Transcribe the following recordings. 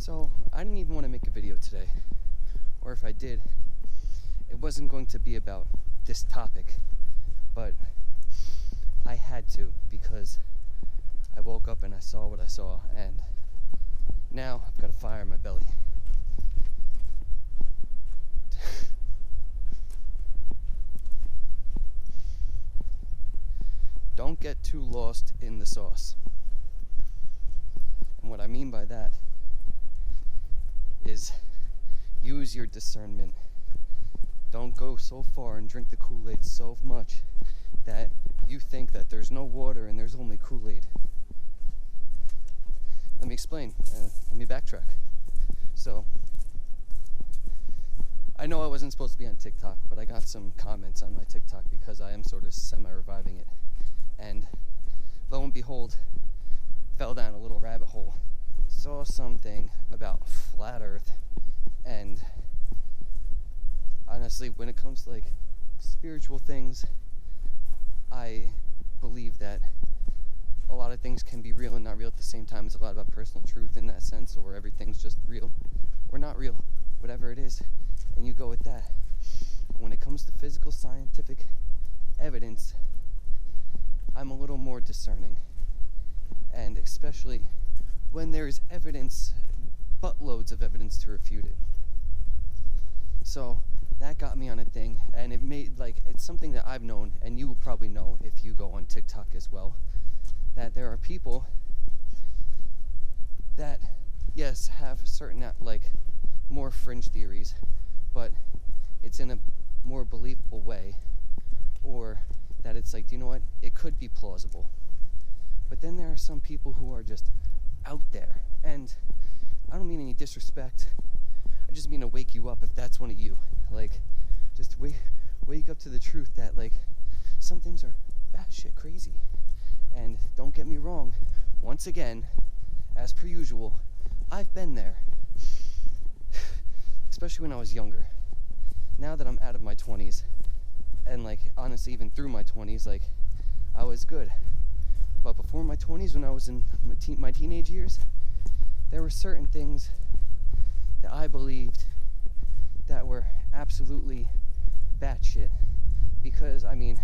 So I didn't even want to make a video today, or if I did, it wasn't going to be about this topic, but I had to because I woke up and I saw what I saw, and now I've got a fire in my belly. Don't get too lost in the sauce. And what I mean by that is use your discernment. Don't go so far and drink the Kool-Aid so much that you think that there's no water and there's only Kool-Aid. Let me explain. Let me backtrack. So, I know I wasn't supposed to be on TikTok, but I got some comments on my TikTok because I am sort of semi-reviving it. And lo and behold, fell down a little rabbit hole. Saw something about flat earth, and honestly, when it comes to like spiritual things, I believe that a lot of things can be real and not real at the same time. It's a lot about personal truth in that sense, or everything's just real or not real, whatever it is, and you go with that. But when it comes to physical scientific evidence, I'm a little more discerning, and especially when there's evidence, buttloads of evidence to refute it. So that got me on a thing, and it made, it's something that I've known, and you will probably know if you go on TikTok as well, that there are people that, yes, have certain, more fringe theories, but it's in a more believable way, or that it's like, you know what, it could be plausible. But then there are some people who are just out there, and I don't mean any disrespect, I just mean to wake you up if that's one of you. Just wake up to the truth that, some things are batshit crazy. And don't get me wrong, once again, as per usual, I've been there. Especially when I was younger. Now that I'm out of my 20s, and honestly, even through my 20s, I was good. But before my 20s, when I was in my teenage years, there were certain things that I believed that were absolutely batshit. Because, I'm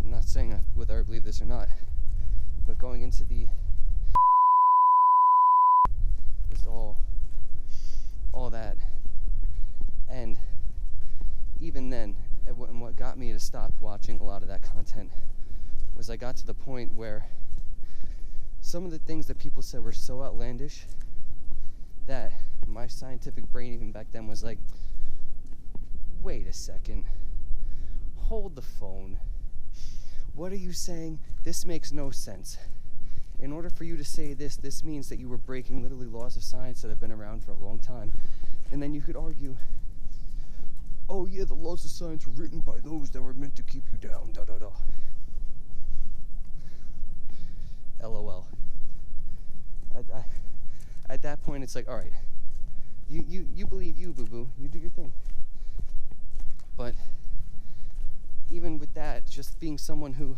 not saying whether I believe this or not, but going into just all that, and even then, and what got me to stop watching a lot of that content was I got to the point where some of the things that people said were so outlandish that my scientific brain even back then was like, wait a second, hold the phone. What are you saying? This makes no sense. In order for you to say this means that you were breaking literally laws of science that have been around for a long time. And then you could argue, oh yeah, the laws of science were written by those that were meant to keep you down, da da da. LOL. At that point, it's like, all right, you believe you, boo-boo, you do your thing. But even with that, just being someone who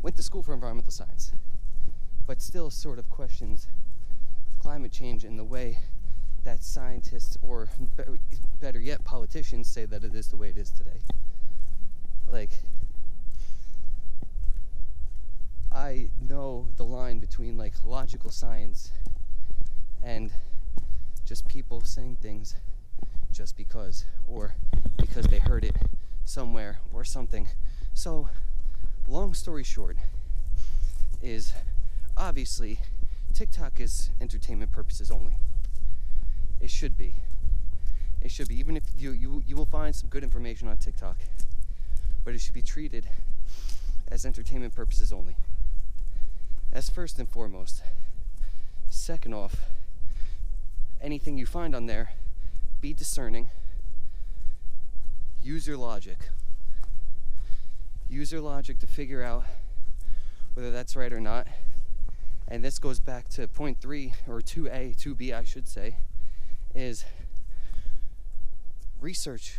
went to school for environmental science, but still sort of questions climate change in the way that scientists, or better yet, politicians say that it is the way it is today. I know the line between logical science and just people saying things just because, or because they heard it somewhere or something. So, long story short, is obviously TikTok is entertainment purposes only. It should be. It should be. Even if you will find some good information on TikTok, but it should be treated as entertainment purposes only. That's first and foremost. Second off, anything you find on there, be discerning. Use your logic. Use your logic to figure out whether that's right or not. And this goes back to point 3, or 2A, 2B, I should say, is research.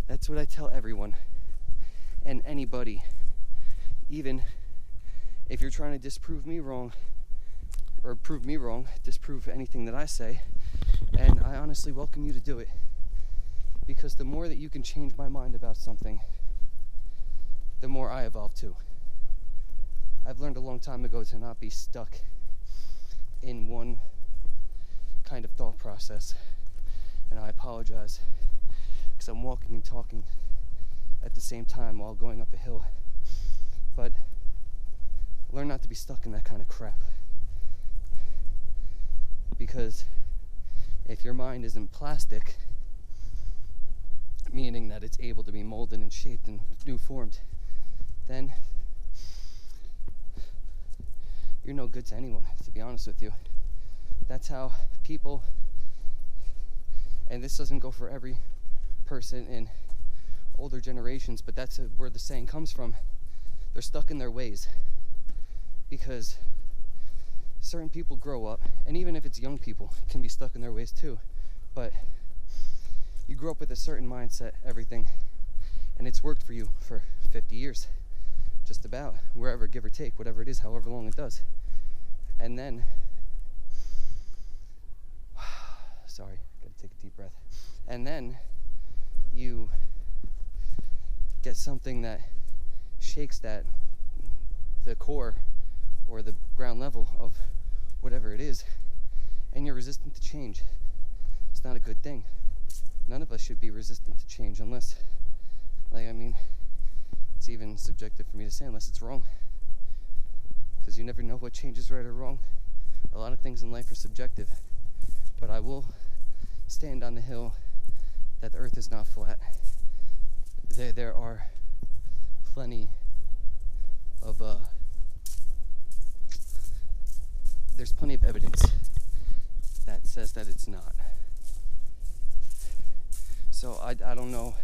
That's what I tell everyone and anybody, even if you're trying to disprove me wrong, or prove me wrong, disprove anything that I say, and I honestly welcome you to do it. Because the more that you can change my mind about something, the more I evolve too. I've learned a long time ago to not be stuck in one kind of thought process, and I apologize because I'm walking and talking at the same time while going up a hill. But learn not to be stuck in that kind of crap, because if your mind isn't plastic, meaning that it's able to be molded and shaped and new formed, then you're no good to anyone, to be honest with you. That's how people, and this doesn't go for every person in older generations, but that's where the saying comes from. They're stuck in their ways, because certain people grow up, and even if it's young people, can be stuck in their ways too. But you grow up with a certain mindset, everything, and it's worked for you for 50 years, just about, wherever, give or take, whatever it is, however long it does. And then, sorry, gotta take a deep breath. And then you get something that shakes the core or the ground level of whatever it is, and you're resistant to change. It's not a good thing. None of us should be resistant to change unless, it's even subjective for me to say, unless it's wrong. Because you never know what change is right or wrong. A lot of things in life are subjective. But I will stand on the hill that the earth is not flat. There are plenty of there's plenty of evidence that says that it's not. So I don't know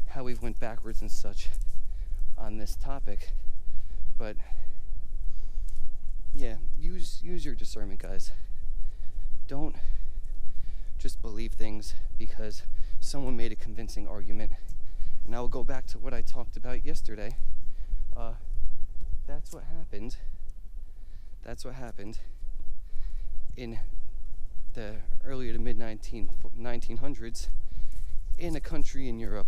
how we've went backwards and such on this topic, but yeah, use your discernment, guys. Don't just believe things because someone made a convincing argument. And I will go back to what I talked about yesterday. That's what happened. That's what happened in the early to mid 1900s in a country in Europe.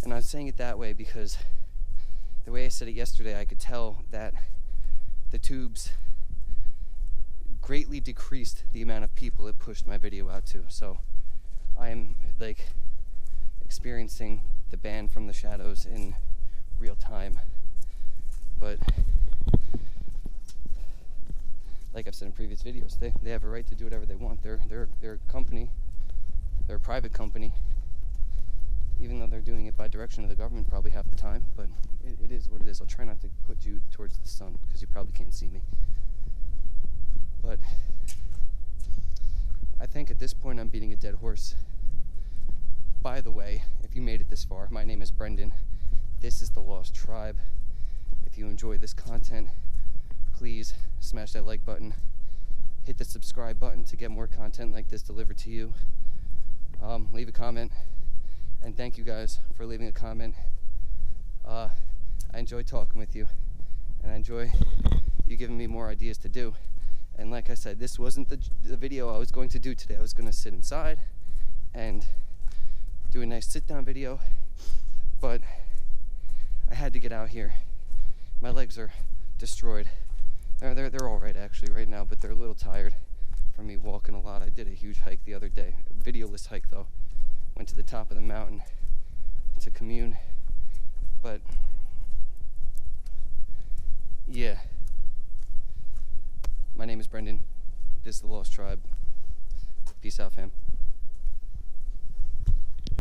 And I'm saying it that way because the way I said it yesterday, I could tell that the tubes greatly decreased the amount of people it pushed my video out to. So I'm experiencing the ban from the shadows in real time. But like I've said in previous videos, they have a right to do whatever they want. They're a company. They're a private company, even though they're doing it by direction of the government probably half the time. But it is what it is. I'll try not to put you towards the sun because you probably can't see me. But I think at this point I'm beating a dead horse. By the way, if you made it this far, my name is Brendan. This is The Lost Tribe. If you enjoy this content, please smash that like button. Hit the subscribe button to get more content like this delivered to you. Leave a comment. And thank you guys for leaving a comment. I enjoy talking with you. And I enjoy you giving me more ideas to do. And like I said, this wasn't the video I was going to do today. I was going to sit inside and do a nice sit-down video. But I had to get out here. My legs are destroyed. They're all right actually right now, but they're a little tired from me walking a lot. I did a huge hike the other day, a videoless hike though. Went to the top of the mountain to commune. But yeah, my name is Brendan. This is The Lost Tribe. Peace out, fam.